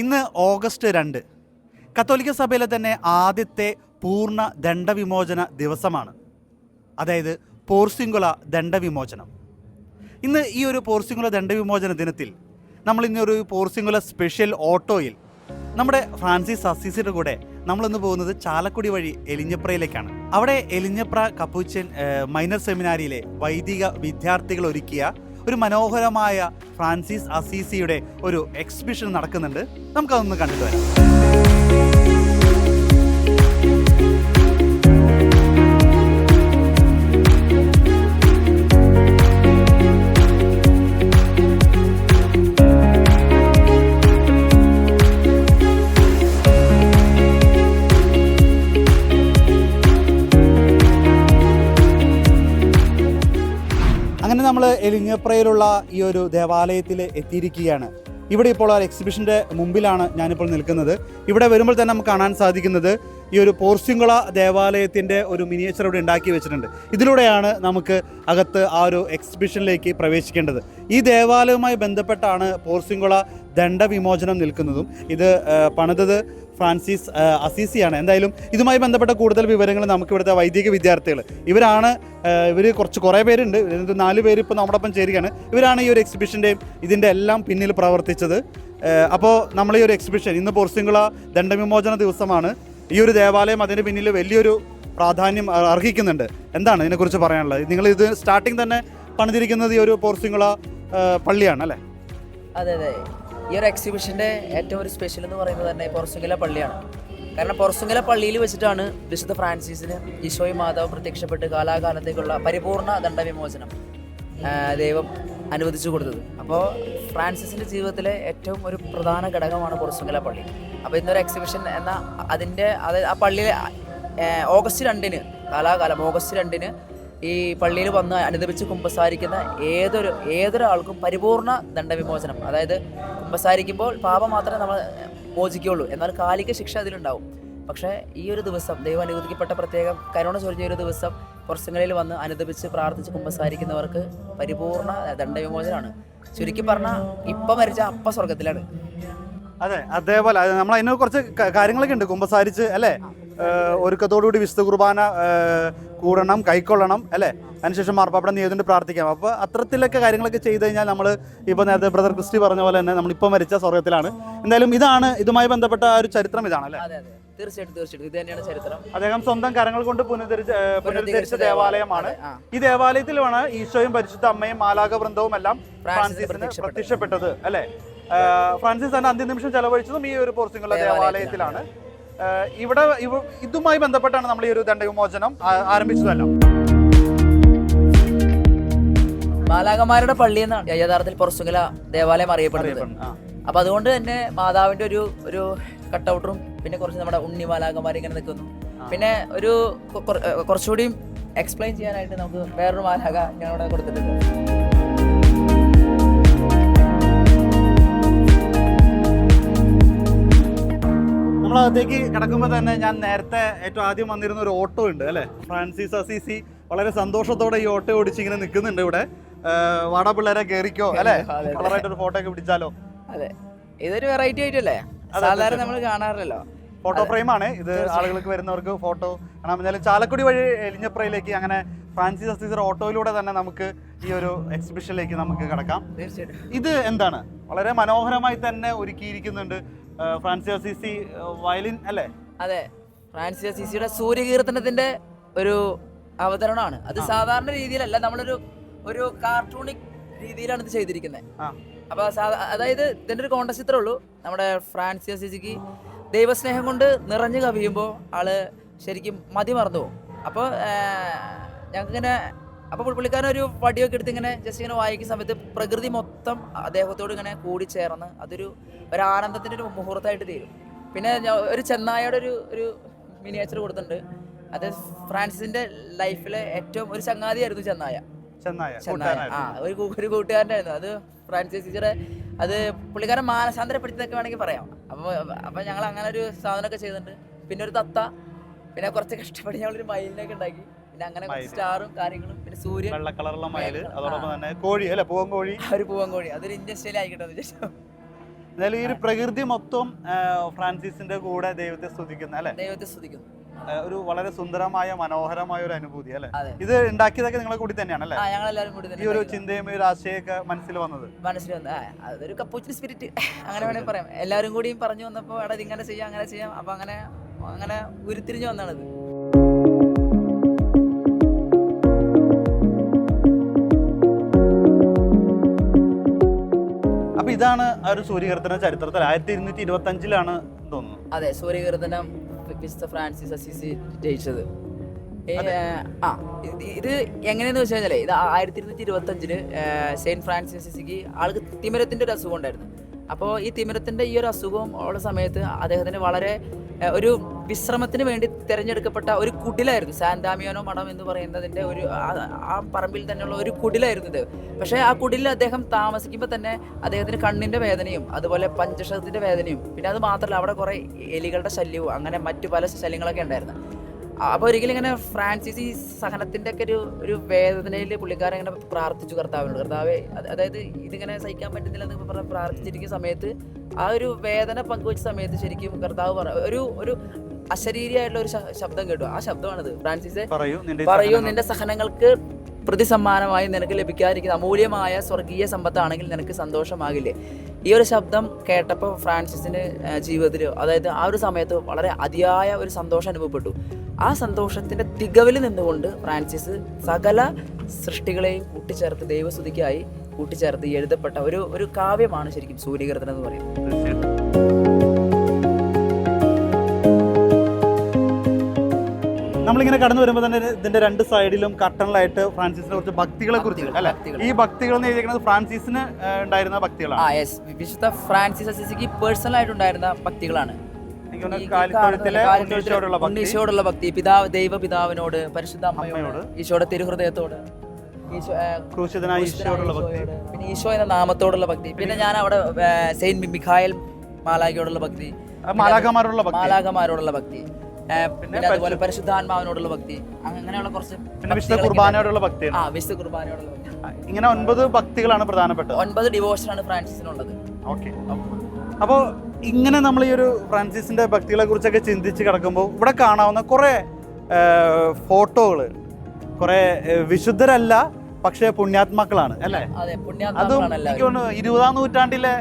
ഇന്ന് ഓഗസ്റ്റ് 2 കത്തോലിക്ക സഭയിലെ തന്നെ ആദ്യത്തെ പൂർണ്ണ ദണ്ഡവിമോചന ദിവസമാണ്. അതായത് പോർസിംഗുല ദണ്ഡവിമോചനം. ഇന്ന് ഈ ഒരു പോർസിംഗുല ദണ്ഡവിമോചന ദിനത്തിൽ നമ്മൾ ഇന്നൊരു പോർസിംഗുല സ്പെഷ്യൽ ഓട്ടോയിൽ നമ്മുടെ ഫ്രാൻസിസ് അസീസിയുടെ കൂടെ നമ്മളിന്ന് പോകുന്നത് ചാലക്കുടി വഴി എലിഞ്ഞപ്രയിലേക്കാണ്. അവിടെ എലിഞ്ഞപ്ര കപ്പൂച്ചൻ മൈനർ സെമിനാരിയിലെ വൈദിക വിദ്യാർത്ഥികൾ ഒരുക്കിയ ഒരു മനോഹരമായ ഫ്രാൻസിസ് അസീസിയുടെ ഒരു എക്സിബിഷൻ നടക്കുന്നുണ്ട്. നമുക്കതൊന്ന് കണ്ടിട്ട് വരാം. അങ്ങനെ നമ്മൾ എലിഞ്ഞപ്രയിലുള്ള ഈ ഒരു ദേവാലയത്തിൽ എത്തിയിരിക്കുകയാണ്. ഇവിടെ ഇപ്പോൾ ആ എക്സിബിഷൻ്റെ മുമ്പിലാണ് ഞാനിപ്പോൾ നിൽക്കുന്നത്. ഇവിടെ വരുമ്പോൾ തന്നെ നമുക്ക് കാണാൻ സാധിക്കുന്നത് ഈ ഒരു പോർസിംഗുള ദേവാലയത്തിൻ്റെ ഒരു മിനിയേച്ചർ ഇവിടെ ഉണ്ടാക്കി വെച്ചിട്ടുണ്ട്. ഇതിലൂടെയാണ് നമുക്ക് അകത്ത് ആ ഒരു എക്സിബിഷനിലേക്ക് പ്രവേശിക്കേണ്ടത്. ഈ ദേവാലയവുമായി ബന്ധപ്പെട്ടാണ് പോർസിംഗുള ദണ്ഡവിമോചനം നിൽക്കുന്നതും. ഇത് പണിതത് ഫ്രാൻസിസ് അസീസിയാണ്. എന്തായാലും ഇതുമായി ബന്ധപ്പെട്ട കൂടുതൽ വിവരങ്ങൾ നമുക്ക് ഇവിടുത്തെ വൈദിക വിദ്യാർത്ഥികൾ ഇവർ കുറേ പേരുണ്ട്. 4 പേര് ഇപ്പോൾ നമ്മോടൊപ്പം ചേരുകയാണ്. ഇവരാണ് ഈ ഒരു എക്സിബിഷൻ്റെയും ഇതിൻ്റെ എല്ലാം പിന്നിൽ പ്രവർത്തിച്ചത്. അപ്പോൾ നമ്മൾ ഈ ഒരു എക്സിബിഷൻ ഇന്ന് പോർസിംഗുള ദണ്ഡവിമോചന ദിവസമാണ്. ഈ ഒരു ദേവാലയം അതിന് പിന്നിൽ വലിയൊരു പ്രാധാന്യം അർഹിക്കുന്നുണ്ട്. എന്താണ് ഇതിനെക്കുറിച്ച് പറയാനുള്ളത്? നിങ്ങൾ ഇത് സ്റ്റാർട്ടിങ് തന്നെ പണിതിരിക്കുന്നത് ഈ ഒരു പോർസിംഗുള പള്ളിയാണ് അല്ലേ? അതെ അതെ. ഈ ഒരു എക്സിബിഷൻ്റെ ഏറ്റവും ഒരു സ്പെഷ്യൽ എന്ന് പറയുന്നത് തന്നെ പോർസിംഗുല പള്ളിയാണ്. കാരണം പോർസിംഗുല പള്ളിയിൽ വെച്ചിട്ടാണ് വിശുദ്ധ ഫ്രാൻസിസിന് ഈശോയും മാതാവ് പ്രത്യക്ഷപ്പെട്ട് കാലാകാലത്തേക്കുള്ള പരിപൂർണ ദണ്ഡവിമോചനം ദൈവം അനുവദിച്ചു കൊടുത്തത്. അപ്പോൾ ഫ്രാൻസിസിൻ്റെ ജീവിതത്തിലെ ഏറ്റവും ഒരു പ്രധാന ഘടകമാണ് പോർസിംഗുല പള്ളി. അപ്പോൾ ഇന്നൊരു എക്സിബിഷൻ എന്ന ആ പള്ളിയിൽ ഓഗസ്റ്റ് 2 കാലാകാലം ഓഗസ്റ്റ് 2 ഈ പള്ളിയിൽ വന്ന് അനുദപിച്ച് കുമ്പസാരിക്കുന്ന ഏതൊരാൾക്കും പരിപൂർണ ദണ്ഡവിമോചനം, അതായത് കുമ്പസാരിക്കുമ്പോൾ പാപം മാത്രമേ നമ്മൾ മോചിക്കുകയുള്ളൂ, എന്നാൽ കാലിക ശിക്ഷ അതിലുണ്ടാവും. പക്ഷേ ഈ ഒരു ദിവസം ദൈവം അനുവദിക്കപ്പെട്ട പ്രത്യേകം കരുണ ചൊരിഞ്ഞ ഒരു ദിവസം പുറസങ്ങളിൽ വന്ന് അനുദപിച്ച് പ്രാർത്ഥിച്ച് കുമ്പസാരിക്കുന്നവർക്ക് പരിപൂർണ ദണ്ഡവിമോചനമാണ്. ചുരുക്കി പറഞ്ഞാൽ ഇപ്പം മരിച്ച അപ്പ സ്വർഗത്തിലാണ്. അതെ, അതേപോലെ നമ്മൾ അതിന് കുറച്ച് കാര്യങ്ങളൊക്കെ ഉണ്ട്. കുമ്പസാരിച്ച് അല്ലേ, ഒരുക്കത്തോടുകൂടി വിശുദ്ധ കുർബാന കൂടണം, കൈക്കൊള്ളണം അല്ലേ, അതിനുശേഷം മാർപ്പാപ്പയുടെ നിയോജനം പ്രാർത്ഥിക്കാം. അപ്പോൾ അത്തരത്തിലൊക്കെ കാര്യങ്ങളൊക്കെ ചെയ്ത് കഴിഞ്ഞാൽ നമ്മൾ ഇപ്പോൾ നേരത്തെ ബ്രദർ ക്രിസ്റ്റി പറഞ്ഞ പോലെ തന്നെ നമ്മളിപ്പോൾ മരിച്ച സ്വർഗത്തിലാണ്. എന്തായാലും ഇതുമായി ബന്ധപ്പെട്ട ഒരു ചരിത്രം ഇതാണ് അല്ലേ? തീർച്ചയായിട്ടും ഇത് തന്നെയാണ് ചരിത്രം. അദ്ദേഹം സ്വന്തം കരങ്ങൾ കൊണ്ട് പുനരുദ്ധരിച്ച ദേവാലയമാണ്. ഈ ദേവാലയത്തിലാണ് ഈശോയും പരിശുദ്ധ അമ്മയും മാലാഖ വൃന്ദവും എല്ലാം ഫ്രാൻസിസിന് പ്രത്യക്ഷപ്പെട്ടത് അല്ലേ? ഫ്രാൻസിസ് തന്നെ അന്ത്യനിമിഷം ചെലവഴിച്ചതും ഈ ഒരു പോർസിംഗുല ദേവാലയത്തിലാണ്. ഇവിടെ ഇതുമായി ബന്ധപ്പെട്ടാണ് നമ്മൾ ഈ ഒരു ദണ്ഡവിമോചനം ആരംഭിച്ചതല്ല. മാലാഖമാരുടെ പള്ളി എന്നാണ് യഥാർത്ഥത്തിൽ പോർസിംഗുല ദേവാലയം അറിയപ്പെടുന്നത്. അപ്പൊ അതുകൊണ്ട് തന്നെ മാതാവിന്റെ ഒരു കട്ടൗട്ടറും പിന്നെ കുറച്ച് നമ്മുടെ ഉണ്ണി മാലാഖമാർ ഇങ്ങനെ നിൽക്കുന്നു. പിന്നെ കുറച്ചുകൂടി എക്സ്പ്ലെയിൻ ചെയ്യാനായിട്ട് നമുക്ക് വേറൊരു മാലാഖ ഞങ്ങളുടെ കൊടുത്തിട്ടുണ്ട്. നമ്മളകത്തേക്ക് കിടക്കുമ്പോൾ തന്നെ ഞാൻ നേരത്തെ ഏറ്റവും ആദ്യം വന്നിരുന്ന ഒരു ഓട്ടോ ഉണ്ട് അല്ലേ? ഫ്രാൻസിസ് അസീസി വളരെ സന്തോഷത്തോടെ ഈ ഓട്ടോ ഓടിച്ച് ഇങ്ങനെ നിൽക്കുന്നുണ്ട് ഇവിടെ. വാടാ പിള്ളേരെ കയറിക്കോ അല്ലേ, കളറായിട്ട് ഒരു ഫോട്ടോ ഒക്കെ പിടിച്ചാലോ? അതെ, ഇതൊരു വെറൈറ്റി ആയിട്ടല്ലേ, സാധാരണ നമ്മൾ കാണാറില്ലല്ലോ. ഫോട്ടോ ഫ്രെയിമാണ് ഇത്. ആളുകൾക്ക് വരുന്നവർക്ക് ഫോട്ടോ കാണാൻ. എന്നാലും ചാലക്കുടി വഴി എലിഞ്ഞപ്രയിലേക്ക് അങ്ങനെ ഫ്രാൻസിസ് അസീസിയുടെ ഓട്ടോയിലൂടെ തന്നെ നമുക്ക് ഈ ഒരു എക്സിബിഷനിലേക്ക് നമുക്ക് കിടക്കാം. ഇത് എന്താണ് വളരെ മനോഹരമായി തന്നെ ഒരുക്കിയിരിക്കുന്നുണ്ട്. ഫ്രാൻസിസ് അസീസി വയലിൻ അല്ലേ? അതെ, ഫ്രാൻസിസ് അസീസിയുടെ സൂര്യകീർത്തനത്തിന്റെ ഒരു അവതരണമാണ്. അത് സാധാരണ രീതിയിലല്ല, നമ്മളൊരു കാർട്ടൂണിക് രീതിയിലാണ് ഇത് ചെയ്തിരിക്കുന്നത്. അപ്പൊ അതായത് ഇതിന്റെ ഒരു കോണ്ടക്സ്റ്റ് ഇത്രേ ഉള്ളൂ. നമ്മുടെ ഫ്രാൻസിസ് അസീസിക്ക് ദൈവസ്നേഹം കൊണ്ട് നിറഞ്ഞു കവിയുമ്പോൾ ആള് ശരിക്കും മതി മറന്നു പോകും. അപ്പോൾ ഞങ്ങൾക്കിങ്ങനെ പുള്ളിക്കാരൻ ഒരു വടിയൊക്കെ എടുത്ത് ഇങ്ങനെ ജസ്റ്റ് ഇങ്ങനെ വായിക്കുന്ന സമയത്ത് പ്രകൃതി മൊത്തം അദ്ദേഹത്തോട് ഇങ്ങനെ കൂടിച്ചേർന്ന് അതൊരു ആനന്ദത്തിന്റെ ഒരു മുഹൂർത്തമായിട്ട് തീരും. പിന്നെ ഒരു ചെന്നായയുടെ ഒരു മിനിയേച്ചർ കൊടുത്തിട്ടുണ്ട്. അത് ഫ്രാൻസിസിന്റെ ലൈഫിലെ ഏറ്റവും ഒരു ചങ്ങാതിയായിരുന്നു ചെന്നായ. ഒരു കൂട്ടുകാരനായിരുന്നു. അത് ഫ്രാൻസിസിയുടെ അത് പുള്ളിക്കാരൻ മാനസാന്തരപ്പെടുത്തിയൊക്കെ വേണമെങ്കിൽ പറയാം. അപ്പൊ ഞങ്ങൾ അങ്ങനെ ഒരു സാധനമൊക്കെ ചെയ്തിട്ടുണ്ട്. പിന്നെ ഒരു തത്ത, പിന്നെ കുറച്ച് കഷ്ടപ്പെട്ട് ഞങ്ങളൊരു മയിലിനൊക്കെ ഉണ്ടാക്കി. പിന്നെ അങ്ങനെ സ്റ്റാറും കാര്യങ്ങളും, പിന്നെ സൂര്യൻ, വെള്ള കളറുള്ള മയിൽ, അതോടൊപ്പം തന്നെ കോഴി അല്ലേ, പൂവൻ കോഴി. ഒരു പൂവൻ കോഴി, അതൊരു ഇന്ത്യൻ സ്റ്റൈൽ ആയിക്കട്ടെ. എന്തായാലും ഈ ഒരു പ്രകൃതി മൊത്തം ഫ്രാൻസിസിന്റെ കൂടെ ദൈവത്തെ സ്തുതിക്കുന്ന അല്ലെ, ദൈവത്തെ സ്തുതിക്കുന്നു. ഒരു വളരെ സുന്ദരമായ മനോഹരമായ ഒരു അനുഭൂതി അല്ലെ. അതെ. ഇത് ഉണ്ടാക്കിയതൊക്കെ നിങ്ങളെ കൂടി തന്നെയാണ് അല്ലെ? ഞങ്ങളെല്ലാവരും കൂടി ഈ ഒരു ചിന്തയും ഈ ഒരു ആശയമൊക്കെ മനസ്സിൽ വന്നത് അതൊരു കപ്പൂച്ചിൻ സ്പിരിറ്റ് അങ്ങനെ വേണമെങ്കിൽ പറയാം. എല്ലാവരും കൂടിയും പറഞ്ഞു വന്നപ്പോൾ എടാ ഇങ്ങനെ ചെയ്യാം അങ്ങനെ ചെയ്യാം, അപ്പൊ അങ്ങനെ ഉരുത്തിരിഞ്ഞു വന്നാണത്. അപ്പൊ ഇതാണ് ആ ഒരു സൂര്യകീർത്തന ചരിത്രത്തിൽ 1225 തോന്നുന്നു. അതെ, സൂര്യകീർത്തനം വിശുദ്ധ ഫ്രാൻസിസ് അസീസി രചിച്ചത്. ഇത് എങ്ങനെയെന്ന് വെച്ച് കഴിഞ്ഞാൽ ഇത് 1225 സെയിന്റ് ഫ്രാൻസിസ് അസീസിക്ക് ആൾക്ക് തിമിരത്തിന്റെ ഒരു അസുഖം ഉണ്ടായിരുന്നു. അപ്പോൾ ഈ തിമിരത്തിന്റെ ഈ ഒരു അസുഖം ഉള്ള സമയത്ത് അദ്ദേഹത്തിന് വളരെ ഒരു വിശ്രമത്തിന് വേണ്ടി തിരഞ്ഞെടുക്കപ്പെട്ട ഒരു കുടിലായിരുന്നു സാന്താമിയാനോ മഠം എന്ന് പറയുന്നതിന്റെ ഒരു ആ പറമ്പിൽ തന്നെയുള്ള ഒരു കുടിലായിരുന്നു ഇത്. പക്ഷേ ആ കുടിലിൽ അദ്ദേഹം താമസിക്കുമ്പോൾ തന്നെ അദ്ദേഹത്തിന് കണ്ണിന്റെ വേദനയും അതുപോലെ പഞ്ചക്ഷതത്തിന്റെ വേദനയും പിന്നെ അത് മാത്രമല്ല അവിടെ കുറെ എലികളുടെ ശല്യവും അങ്ങനെ മറ്റു പല ശല്യങ്ങളൊക്കെ ഉണ്ടായിരുന്നു. അപ്പോൾ ഒരിക്കലും ഇങ്ങനെ ഫ്രാൻസിസ് ഈ സഹനത്തിന്റെ ഒക്കെ ഒരു വേദനയിൽ പുള്ളിക്കാരൻ ഇങ്ങനെ പ്രാർത്ഥിച്ചു കർത്താവെ, അതായത് ഇതിങ്ങനെ സഹിക്കാൻ പറ്റുന്നില്ലെന്ന് പറഞ്ഞ് പ്രാർത്ഥിച്ചിരിക്കുന്ന സമയത്ത് ആ ഒരു വേദന പങ്കുവെച്ച സമയത്ത് ശരിക്കും കർത്താവ് ഒരു അശരീരിയായിട്ടുള്ള ഒരു ശബ്ദം കേട്ടു. ആ ശബ്ദമാണിത്, ഫ്രാൻസിസെ പറയൂ നിന്റെ സഹനങ്ങൾക്ക് പ്രതിസമ്മാനമായി നിനക്ക് ലഭിക്കാതിരിക്കുന്ന അമൂല്യമായ സ്വർഗീയ സമ്പത്താണെങ്കിൽ നിനക്ക് സന്തോഷമാകില്ലേ. ഈ ഒരു ശബ്ദം കേട്ടപ്പോൾ ഫ്രാൻസിസിന് ജീവിതത്തിൽ അതായത് ആ ഒരു സമയത്ത് വളരെ അതിയായ ഒരു സന്തോഷം അനുഭവപ്പെട്ടു. ആ സന്തോഷത്തിന്റെ തികവിൽ നിന്നുകൊണ്ട് ഫ്രാൻസിസ് സകല സൃഷ്ടികളെയും കൂട്ടിച്ചേർത്ത് ദൈവസ്തുതിക്കായി കൂട്ടിച്ചേർത്ത് എഴുതപ്പെട്ട ഒരു കാവ്യമാണ് ശരിക്കും സൂര്യകീർത്തനം എന്ന് പറയുന്നത്. നമ്മളിങ്ങനെ കടന്നു വരുമ്പോൾ തന്നെ ഇതിന്റെ രണ്ട് സൈഡിലും കർട്ടണിലായിട്ട് ഫ്രാൻസിസിനെ കുറിച്ച് ഭക്തികളെ കുറിച്ച് അല്ലെ, ഈ ഭക്തികൾ എന്ന് എഴുതിയിരിക്കുന്നത് ഫ്രാൻസിസിന് ഉണ്ടായിരുന്ന ഭക്തികളാണ്. വിശുദ്ധ ഫ്രാൻസിസ് അസീസിക്ക് പേഴ്സണൽ ആയിട്ടുണ്ടായിരുന്ന ഭക്തികളാണ്. ഉണ്ണീശോടുള്ള ഭക്തി, ദൈവപിതാവിനോട്, പരിശുദ്ധ അമ്മയോട്, ഈശോയുടെ തിരുഹൃദയത്തോട്, പിന്നെ ഈശോ എന്ന നാമത്തോടുള്ള ഭക്തി, പിന്നെ ഞാൻ അവിടെ സെയിന്റ് മിഖായൽ മാലാഖയോടുള്ള ഭക്തി, മാലാഖമാരോടുള്ള ഭക്തി, പിന്നെ അതുപോലെ പരിശുദ്ധാത്മാവിനോടുള്ള ഭക്തി, അങ്ങനെയുള്ള കുറച്ച് വിശുദ്ധ കുർബാനയോടുള്ള ഭക്തി. വിശുദ്ധ കുർബാനയോടുള്ള ഭക്തി. ഇങ്ങനെ 9 ഭക്തികളാണ് പ്രധാനപ്പെട്ടത്. 9 ഡിവോഷനാണ് ഫ്രാൻസിസിനുള്ളത്. ഓക്കെ. അപ്പോൾ ഇങ്ങനെ നമ്മൾ ഈ ഒരു ഫ്രാൻസിസിന്റെ ഭക്തികളെ കുറിച്ചൊക്കെ ചിന്തിച്ച് കിടക്കുമ്പോൾ ഇവിടെ കാണാവുന്ന കുറെ ഫോട്ടോകൾ, കുറെ വിശുദ്ധരല്ല പക്ഷേ പുണ്യാത്മാക്കളാണ് അല്ലേ? അതും എനിക്ക് തോന്നുന്നു 20-ാം നൂറ്റാണ്ടിലെ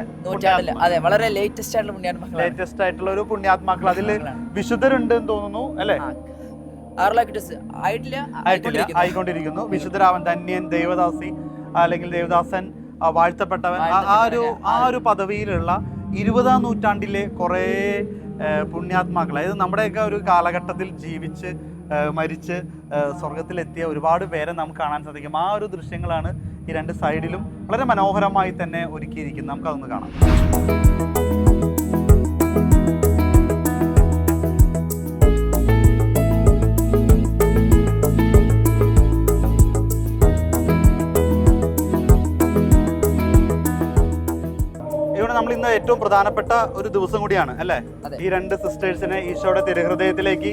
അതെ, വളരെ ലേറ്റസ്റ്റ് ആയിട്ടുള്ള ഒരു പുണ്യാത്മാക്കൾ. അതിൽ വിശുദ്ധരുണ്ടെന്ന് തോന്നുന്നു അല്ലേ? ആയിക്കൊണ്ടിരിക്കുന്നു. വിശുദ്ധരാവൻ, ധന്യൻ, ദേവദാസി അല്ലെങ്കിൽ ദേവദാസൻ, വാഴ്ത്തപ്പെട്ടവൻ, ആ ഒരു പദവിയിലുള്ള 20-ാം നൂറ്റാണ്ടിലെ കുറേ പുണ്യാത്മാക്കൾ, അതായത് നമ്മുടെയൊക്കെ ഒരു കാലഘട്ടത്തിൽ ജീവിച്ച് മരിച്ച് സ്വർഗത്തിലെത്തിയ ഒരുപാട് പേരെ നമുക്ക് കാണാൻ സാധിക്കും. ആ ഒരു ദൃശ്യങ്ങളാണ് ഈ രണ്ട് സൈഡിലും വളരെ മനോഹരമായി തന്നെ ഒരുക്കിയിരിക്കുന്നത്. നമുക്കതൊന്ന് കാണാം. നമ്മൾ ഇന്ന് ഏറ്റവും പ്രധാനപ്പെട്ട ഒരു ദിവസം കൂടിയാണ് അല്ലേ? ഈ രണ്ട് സിസ്റ്റേഴ്സിനെ ഈശോയുടെ തിരുഹൃദയത്തിലേക്ക്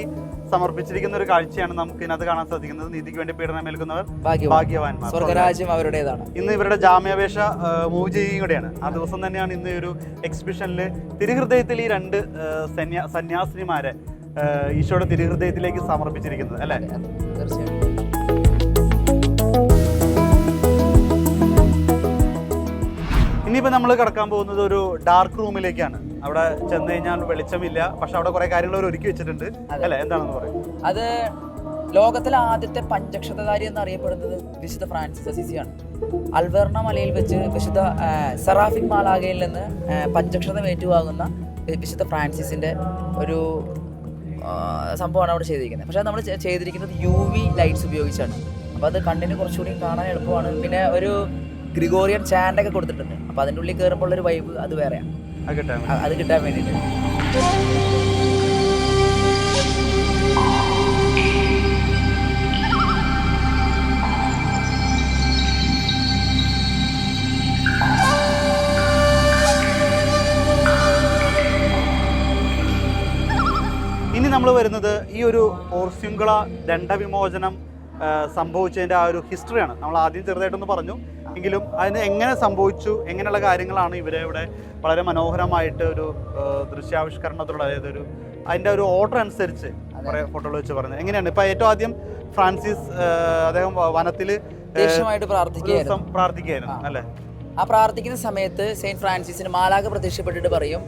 സമർപ്പിച്ചിരിക്കുന്ന ഒരു കാഴ്ചയാണ് നമുക്ക് ഇതിനകത്ത് കാണാൻ സാധിക്കുന്നത്. നീതിക്ക് വേണ്ടി പീഡനമേൽക്കുന്നവർ ഭാഗ്യവാന്മാർ, സ്വർഗ്ഗരാജ്യം അവരുടേതാണ്. ഇന്ന് ഇവരുടെ ജാമ്യാപേക്ഷ മൂവ് ചെയ്യുകയും കൂടെയാണ്. ആ ദിവസം തന്നെയാണ് ഇന്ന് ഒരു എക്സിബിഷനിൽ തിരുഹൃദയത്തിൽ ഈ രണ്ട് സന്യാസിനിമാരെ ഈശോയുടെ തിരുഹൃദയത്തിലേക്ക് സമർപ്പിച്ചിരിക്കുന്നത് അല്ലേ? തീർച്ചയായും. ഇനിയിപ്പോൾ നമ്മൾ കിടക്കാൻ പോകുന്നത് ഒരു ഡാർക്ക് റൂമിലേക്കാണ്. അവിടെ ചെന്ന് കഴിഞ്ഞാൽ വെളിച്ചമില്ല, പക്ഷെ അവിടെ കുറെ കാര്യങ്ങൾ അവർ ഒരുക്കി വെച്ചിട്ടുണ്ട് അല്ലേ? എന്താണെന്ന് പറയും. അത് ലോകത്തിലെ ആദ്യത്തെ പഞ്ചക്ഷതകാരി എന്നറിയപ്പെടുന്നത് വിശുദ്ധ ഫ്രാൻസിസ് അസീസിയാണ്. അൽവർണ മലയിൽ വെച്ച് വിശുദ്ധ സെറാഫിക് മാലാഖയിൽ നിന്ന് പഞ്ചക്ഷതം ഏറ്റുവാങ്ങുന്ന വിശുദ്ധ ഫ്രാൻസിസിന്റെ ഒരു സംഭവമാണ് അവിടെ ചെയ്തിരിക്കുന്നത്. പക്ഷെ നമ്മൾ ചെയ്തിരിക്കുന്നത് UV ലൈറ്റ്സ് ഉപയോഗിച്ചാണ്. അപ്പോൾ അത് കണ്ണിന് കുറച്ചുകൂടി കാണാൻ എളുപ്പമാണ്. പിന്നെ ഒരു ഗ്രിഗോറിയൻ ചാൻഡൊക്കെ കൊടുത്തിട്ടുണ്ട്. അപ്പോൾ അതിൻ്റെ ഉള്ളിൽ കയറുമ്പോൾ ഒരു വൈബ് അത് വേറെയാണ്, അത് കിട്ടാൻ വേണ്ടിയിട്ട്. ഇനി നമ്മൾ വരുന്നത് ഈ ഒരു പോർസ്യുങ്കള ദണ്ഡവിമോചനം സംഭവിച്ചതിൻ്റെ ആ ഒരു ഹിസ്റ്ററിയാണ് നമ്മൾ ആദ്യം ചെറുതായിട്ടൊന്ന് പറഞ്ഞു. എങ്കിലും അതിന് എങ്ങനെ സംഭവിച്ചു, എങ്ങനെയുള്ള കാര്യങ്ങളാണ് ഇവരെ ഇവിടെ വളരെ മനോഹരമായിട്ട് ഒരു ദൃശ്യാവിഷ്കരണത്തിലൂടെ, അതായത് അതിൻ്റെ ഒരു ഓർഡർ അനുസരിച്ച് കുറേ ഫോട്ടോകൾ വെച്ച് പറഞ്ഞത് എങ്ങനെയാണ്. ഇപ്പം ഏറ്റവും ആദ്യം ഫ്രാൻസിസ് അദ്ദേഹം വനത്തിൽ പ്രാർത്ഥിക്കുകയായിരുന്നു അല്ലേ? ആ പ്രാർത്ഥിക്കുന്ന സമയത്ത് സെയിൻറ്റ് ഫ്രാൻസിസിന് മാലാഖ പ്രത്യക്ഷപ്പെട്ടിട്ട് പറയും,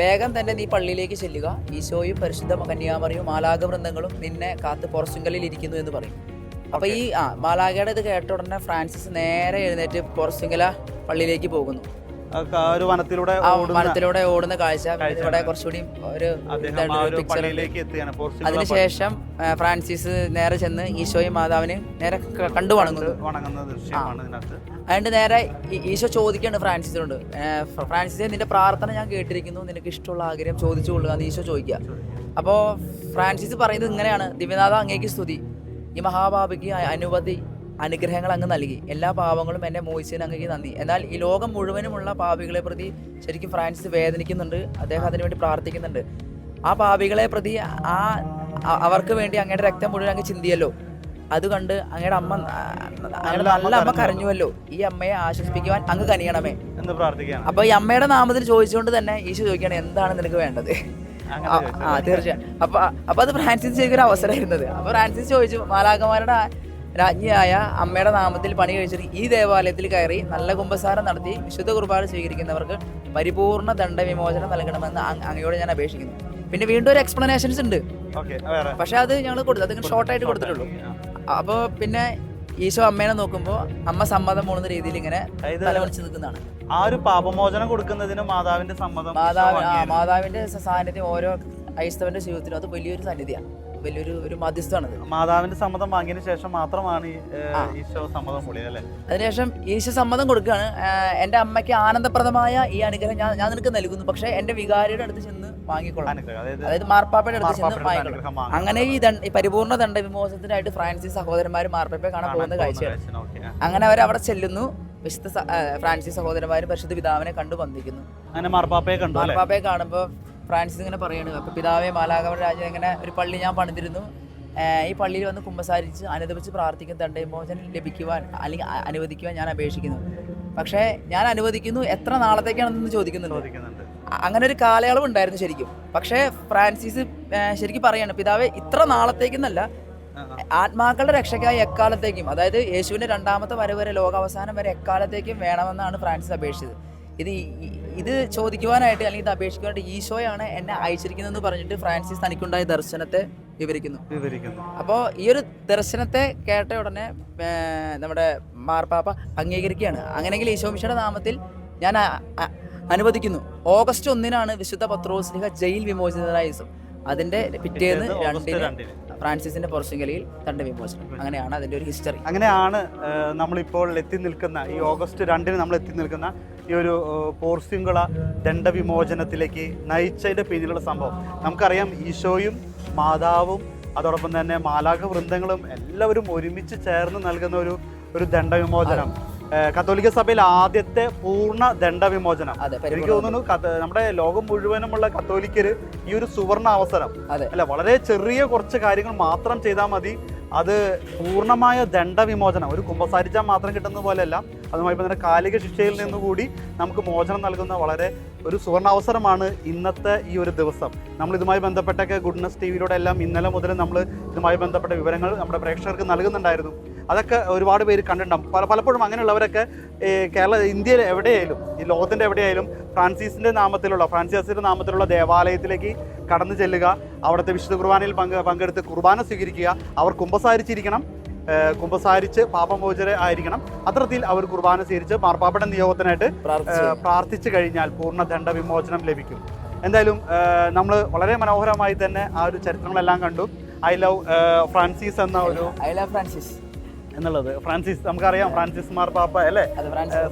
വേഗം തന്നെ നീ പള്ളിയിലേക്ക് ചെല്ലുക, ഈശോയും പരിശുദ്ധ കന്യാമറിയും മാലാഖ വൃന്ദങ്ങളും നിന്നെ കാത്ത് പോർച്ചുഗലിൽ ഇരിക്കുന്നു എന്ന് പറയും. അപ്പൊ ഈ മാലാഖയുടെ ഇത് കേട്ട ഉടനെ ഫ്രാൻസിസ് നേരെ എഴുന്നേറ്റ് പോർച്ചുഗല പള്ളിയിലേക്ക് പോകുന്നു. ഒരു വനത്തിലൂടെ ഓടുന്ന കാഴ്ച ഇവിടെ കുറച്ചുകൂടി ഒരു പിക്ചർ. അതിനുശേഷം ഫ്രാൻസിസ് നേരെ ചെന്ന് ഈശോയും മാതാവിന് നേരെ കണ്ടു വണങ്ങുന്നു. അതുകൊണ്ട് നേരെ ഈശോ ചോദിക്കുകയാണ് ഫ്രാൻസിസിനോട്, ഫ്രാൻസിസെ നിന്റെ പ്രാർത്ഥന ഞാൻ കേട്ടിരിക്കുന്നു, നിനക്ക് ഇഷ്ടമുള്ള ആഗ്രഹം ചോദിച്ചു കൊള്ളുക എന്ന് ഈശോ ചോദിക്കുക. അപ്പോൾ ഫ്രാൻസിസ് പറയുന്നത് ഇങ്ങനെയാണ്, ദിവ്യനാഥ അങ്ങേക്ക് സ്തുതി, ഈ മഹാപാപിക്ക് അനവധി അനുഗ്രഹങ്ങൾ അങ്ങ് നൽകി, എല്ലാ പാപങ്ങളും എന്നെ മോചിച്ചതിന് അങ്ങേക്ക് നന്ദി. എന്നാൽ ഈ ലോകം മുഴുവനുമുള്ള പാപികളെ പ്രതി ശരിക്കും ഫ്രാൻസിസ് വേദനിക്കുന്നുണ്ട്, അദ്ദേഹം അതിനുവേണ്ടി പ്രാർത്ഥിക്കുന്നുണ്ട്. ആ പാപികളെ പ്രതി അവർക്ക് വേണ്ടി അങ്ങയുടെ രക്തം മുഴുവൻ അങ്ങ് ചിന്തിയല്ലോ, അത് കണ്ട് അങ്ങയുടെ അമ്മ, അങ്ങയുടെ നല്ല അമ്മ കരഞ്ഞുവല്ലോ, ഈ അമ്മയെ ആശ്വസിപ്പിക്കുവാൻ അങ്ങ് കനിയണമേ എന്ന് പ്രാർത്ഥിക്കുകയാണ്. അപ്പൊ ഈ അമ്മയുടെ നാമത്തിൽ ചോദിച്ചുകൊണ്ട് തന്നെ ഈശോ ചോദിക്കുകയാണ്, എന്താണ് നിനക്ക് വേണ്ടത്? തീർച്ചയായും. അപ്പൊ അത് ഫ്രാൻസിസ് ശരിക്കും ഒരു അവസരമായിരുന്നത്. അപ്പൊ ഫ്രാൻസിസ് ചോദിച്ചു, മാലാഖമാരുടെ രാജ്ഞിയായ അമ്മയുടെ നാമത്തിൽ പണി കഴിച്ചിട്ട് ഈ ദേവാലയത്തിൽ കയറി നല്ല കുമ്പസാരം നടത്തി വിശുദ്ധ കുർബാന സ്വീകരിക്കുന്നവർക്ക് പരിപൂർണ്ണ ദണ്ഡവിമോചനം നൽകണമെന്ന് അങ്ങയോട് ഞാൻ അപേക്ഷിക്കുന്നു. പിന്നെ വീണ്ടും ഒരു എക്സ്പ്ലനേഷൻസ് ഉണ്ട്, പക്ഷെ അത് ഞങ്ങൾ അത് ഷോർട്ടായിട്ട് കൊടുത്തിട്ടുള്ളൂ. അപ്പോൾ പിന്നെ ഈശോ അമ്മേനെ നോക്കുമ്പോൾ അമ്മ സമ്മതം പോകുന്ന രീതിയിൽ ഇങ്ങനെ തലവലിച്ച് നിൽക്കുന്നതാണ്. ആ ഒരു പാപമോചനം കൊടുക്കുന്നതിന് മാതാവിന്റെ സമ്മതം, മാതാവിന്റെ സാന്നിധ്യം ഓരോ ക്രൈസ്തവന്റെ ജീവിതത്തിലും അത് വലിയൊരു സാന്നിധ്യമാണ്, വലിയൊരു മധ്യസ്ഥമാണത്. മാതാവിന്റെ സമ്മതം വാങ്ങിയതിനു ശേഷം മാത്രമാണ് ഈശോ സമ്മതം കൂടിയത് അല്ലേ? അതിനുശേഷം ഈശോ സമ്മതം കൊടുക്കുകയാണ്, എൻ്റെ അമ്മയ്ക്ക് ആനന്ദപ്രദമായ ഈ അനുഗ്രഹം ഞാൻ നിനക്ക് നൽകുന്നു, പക്ഷെ എൻ്റെ വികാരിയുടെ അടുത്ത് ചെന്ന് വാങ്ങിക്കൊള്ളാം, അതായത് മാർപ്പാപ്പയുടെ അടുത്ത് ചെന്ന് വാങ്ങിക്കൊള്ളാം. അങ്ങനെ ഈ പരിപൂർണ്ണ ദണ്ഡവിമോചനത്തിനായിട്ട് ഫ്രാൻസിസ് സഹോദരന്മാരും മാർപ്പാപ്പയെ കാണാൻ പോകുന്ന കാഴ്ചയാണ്. അങ്ങനെ അവർ അവിടെ ചെല്ലുന്നു, വിശുദ്ധ ഫ്രാൻസിസ് സഹോദരന്മാരും പരിശുദ്ധ പിതാവിനെ കണ്ടു വന്ദിക്കുന്നു. അങ്ങനെ മാർപ്പാപ്പയെ കാണുമ്പോൾ ഫ്രാൻസിസ് ഇങ്ങനെ പറയുകയാണ്, അപ്പോൾ പിതാവേ മാലാഖമാരുടെ രാജ്യം ഇങ്ങനെ ഒരു പള്ളി ഞാൻ പണിതിരുന്നു, ഈ പള്ളിയിൽ വന്ന് കുമ്പസാരിച്ച് അനുദപിച്ച് പ്രാർത്ഥിക്കുന്ന ദണ്ഡവിമോചനം ലഭിക്കുവാൻ അല്ലെങ്കിൽ അനുവദിക്കുവാൻ ഞാൻ അപേക്ഷിക്കുന്നു. പക്ഷേ ഞാൻ അനുവദിക്കുന്നു, എത്ര നാളത്തേക്കാണെന്ന് ചോദിക്കുന്നുണ്ട്. അങ്ങനെ ഒരു കാലയളവ് ഉണ്ടായിരുന്നു ശരിക്കും. പക്ഷേ ഫ്രാൻസിസ് ശരിക്കും പറയാണ്, പിതാവേ ഇത്ര നാളത്തേക്കെന്നല്ല, ആത്മാക്കളുടെ രക്ഷയ്ക്കായി എക്കാലത്തേക്കും, അതായത് യേശുവിൻ്റെ രണ്ടാമത്തെ വരവ് വരെ, ലോകാവസാനം വരെ എക്കാലത്തേക്കും വേണമെന്നാണ് ഫ്രാൻസിസ് അപേക്ഷിച്ചത്. ഇത് ചോദിക്കുവാനായിട്ട് അല്ലെങ്കിൽ ഇത് അപേക്ഷിക്കുവാനായിട്ട് ഈശോയാണ് എന്നെ അയച്ചിരിക്കുന്നതെന്ന് പറഞ്ഞിട്ട് ഫ്രാൻസിസ് തനിക്കുണ്ടായ ദർശനത്തെ വിവരിക്കുന്നു. അപ്പോൾ ഈ ഒരു ദർശനത്തെ കേട്ട ഉടനെ നമ്മുടെ മാർപ്പാപ്പ അംഗീകരിക്കുകയാണ്. അങ്ങനെയെങ്കിൽ ഈശോ മിശിഹായുടെ നാമത്തിൽ ഞാൻ അനുവദിക്കുന്നു. ഓഗസ്റ്റ് 1 വിശുദ്ധ പത്രോസ്ലീഹ ജയിൽ വിമോചിതനായ ദിവസം. അതിന്റെ പിറ്റേന്ന് 2 ഫ്രാൻസിസിന്റെ പോർച്ചുഗലിൽ ദണ്ഡവിമോചനം. അങ്ങനെയാണ് അതിന്റെ ഒരു ഹിസ്റ്ററി. അങ്ങനെയാണ് നമ്മളിപ്പോൾ എത്തി നിൽക്കുന്ന ഈ ഓഗസ്റ്റ് 2 നമ്മൾ എത്തി നിൽക്കുന്ന ഈ ഒരു പോർച്ചുഗല ദണ്ഡവിമോചനത്തിലേക്ക് നയിച്ചതിന്റെ പിന്നിലുള്ള സംഭവം നമുക്കറിയാം. ഈശോയും മാതാവും അതോടൊപ്പം തന്നെ മാലാഖ വൃന്ദങ്ങളും എല്ലാവരും ഒരുമിച്ച് ചേർന്ന് നൽകുന്ന ഒരു ദണ്ഡവിമോചനം. കത്തോലിക്ക സഭയിൽ ആദ്യത്തെ പൂർണ്ണ ദണ്ഡവിമോചനം. എനിക്ക് തോന്നുന്നു നമ്മുടെ ലോകം മുഴുവനുമുള്ള കത്തോലിക്കര് ഈ ഒരു സുവർണ അവസരം അല്ല, വളരെ ചെറിയ കുറച്ച് കാര്യങ്ങൾ മാത്രം ചെയ്താൽ മതി, അത് പൂർണ്ണമായ ദണ്ഡവിമോചനം, ഒരു കുമ്പസാരിച്ചാൽ മാത്രം കിട്ടുന്ന പോലെയല്ല, അതുമായി തന്നെ കാലിക ശിക്ഷയിൽ നിന്നുകൂടി നമുക്ക് മോചനം നൽകുന്ന വളരെ ഒരു സുവർണാവസരമാണ് ഇന്നത്തെ ഈ ഒരു ദിവസം. നമ്മൾ ഇതുമായി ബന്ധപ്പെട്ടൊക്കെ ഗുഡ്നസ് ടിവിയിലൂടെ എല്ലാം ഇന്നലെ മുതൽ നമ്മൾ ഇതുമായി ബന്ധപ്പെട്ട വിവരങ്ങൾ നമ്മുടെ പ്രേക്ഷകർക്ക് നൽകുന്നുണ്ടായിരുന്നു. അതൊക്കെ ഒരുപാട് പേര് കണ്ടിട്ടുണ്ടാകും. പലപ്പോഴും അങ്ങനെയുള്ളവരൊക്കെ ഇന്ത്യയിൽ എവിടെയായാലും, ഈ ലോകത്തിൻ്റെ എവിടെയായാലും ഫ്രാൻസിസിൻ്റെ നാമത്തിലുള്ള ദേവാലയത്തിലേക്ക് കടന്നു ചെല്ലുക, അവിടുത്തെ വിശുദ്ധ കുർബാനയിൽ പങ്കെടുത്ത് കുർബാന സ്വീകരിക്കുക. അവർ കുമ്പസാരിച്ചിരിക്കണം, കുമ്പസാരിച്ച് പാപമോചന ആയിരിക്കണം. അത്തരത്തിൽ അവർ കുർബാന സ്വീകരിച്ച് മാർപ്പാപ്പയുടെ നിയോഗത്തിനായിട്ട് പ്രാർത്ഥിച്ചു കഴിഞ്ഞാൽ പൂർണ്ണ ദണ്ഡവിമോചനം ലഭിക്കും. എന്തായാലും നമ്മൾ വളരെ മനോഹരമായി തന്നെ ആ ഒരു ചരിത്രങ്ങളെല്ലാം കണ്ടു. ഐ ലവ് ഫ്രാൻസിസ് എന്നുള്ളത് ഫ്രാൻസിസ് നമുക്കറിയാം, ഫ്രാൻസിസ് മാർപ്പാപ്പ അല്ലേ?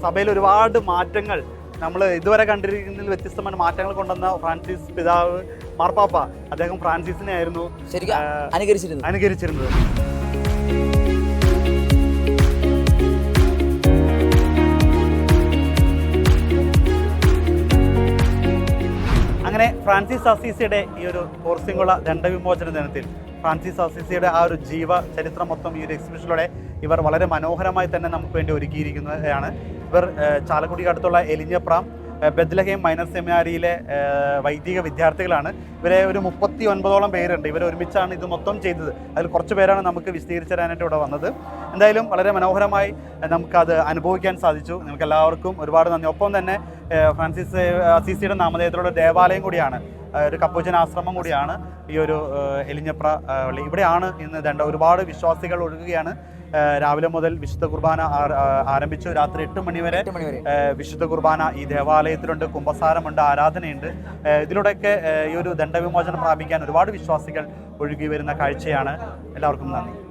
സഭയിൽ ഒരുപാട് മാറ്റങ്ങൾ നമ്മൾ ഇതുവരെ കണ്ടിരിക്കുന്നതിൽ വ്യത്യസ്തമായ മാറ്റങ്ങൾ കൊണ്ടുവന്ന ഫ്രാൻസിസ് പിതാവ് മാർപ്പാപ്പ, അദ്ദേഹം ഫ്രാൻസിസിനെ ആയിരുന്നു അനുകരിച്ചിരുന്നത്. അങ്ങനെ ഫ്രാൻസിസ് അസീസിയുടെ ഈ ഒരു പോർച്ചുഗല ദണ്ഡവിമോചന ദിനത്തിൽ ഫ്രാൻസിസ് അസീസിയുടെ ആ ഒരു ചരിത്രം മൊത്തം ഈ ഒരു എക്സിബിഷനിലൂടെ ഇവർ വളരെ മനോഹരമായി തന്നെ നമുക്ക് വേണ്ടി ഒരുക്കിയിരിക്കുന്നതാണ്. ഇവർ ചാലക്കുടി അടുത്തുള്ള എലിഞ്ഞപ്രാം ബെത്ലഹേം മൈനർ സെമിനാരിയിലെ വൈദിക വിദ്യാർത്ഥികളാണ്. ഇവരെ ഒരു 39ഓളം പേരുണ്ട്. ഇവർ ഒരുമിച്ചാണ് ഇത് മൊത്തം ചെയ്തത്. അതിൽ കുറച്ച് പേരാണ് നമുക്ക് വിശദീകരിച്ചു തരാനായിട്ട് ഇവിടെ വന്നത്. എന്തായാലും വളരെ മനോഹരമായി നമുക്കത് അനുഭവിക്കാൻ സാധിച്ചു. നിങ്ങൾക്ക് എല്ലാവർക്കും ഒരുപാട് നന്ദി. ഒപ്പം തന്നെ ഫ്രാൻസിസ് അസീസിയുടെ നാമധേയത്തിലുള്ള ദേവാലയം കൂടിയാണ്, ഒരു കപ്പുച്ചൻ ആശ്രമം കൂടിയാണ് ഈ ഒരു എലിഞ്ഞപ്ര പള്ളി. ഇവിടെയാണ് ഇന്ന് ഒരുപാട് വിശ്വാസികൾ ഒഴുകുകയാണ്. രാവിലെ മുതൽ വിശുദ്ധ കുർബാന ആരംഭിച്ചു. രാത്രി 8 മണി വരെ വിശുദ്ധ കുർബാന ഈ ദേവാലയത്തിലുണ്ട്, കുമ്പസാരമുണ്ട്, ആരാധനയുണ്ട്. ഇതിലൂടെയൊക്കെ ഈ ഒരു ദണ്ഡവിമോചനം പ്രാപിക്കാൻ ഒരുപാട് വിശ്വാസികൾ ഒഴുകി വരുന്ന കാഴ്ചയാണ്. എല്ലാവർക്കും നന്ദി.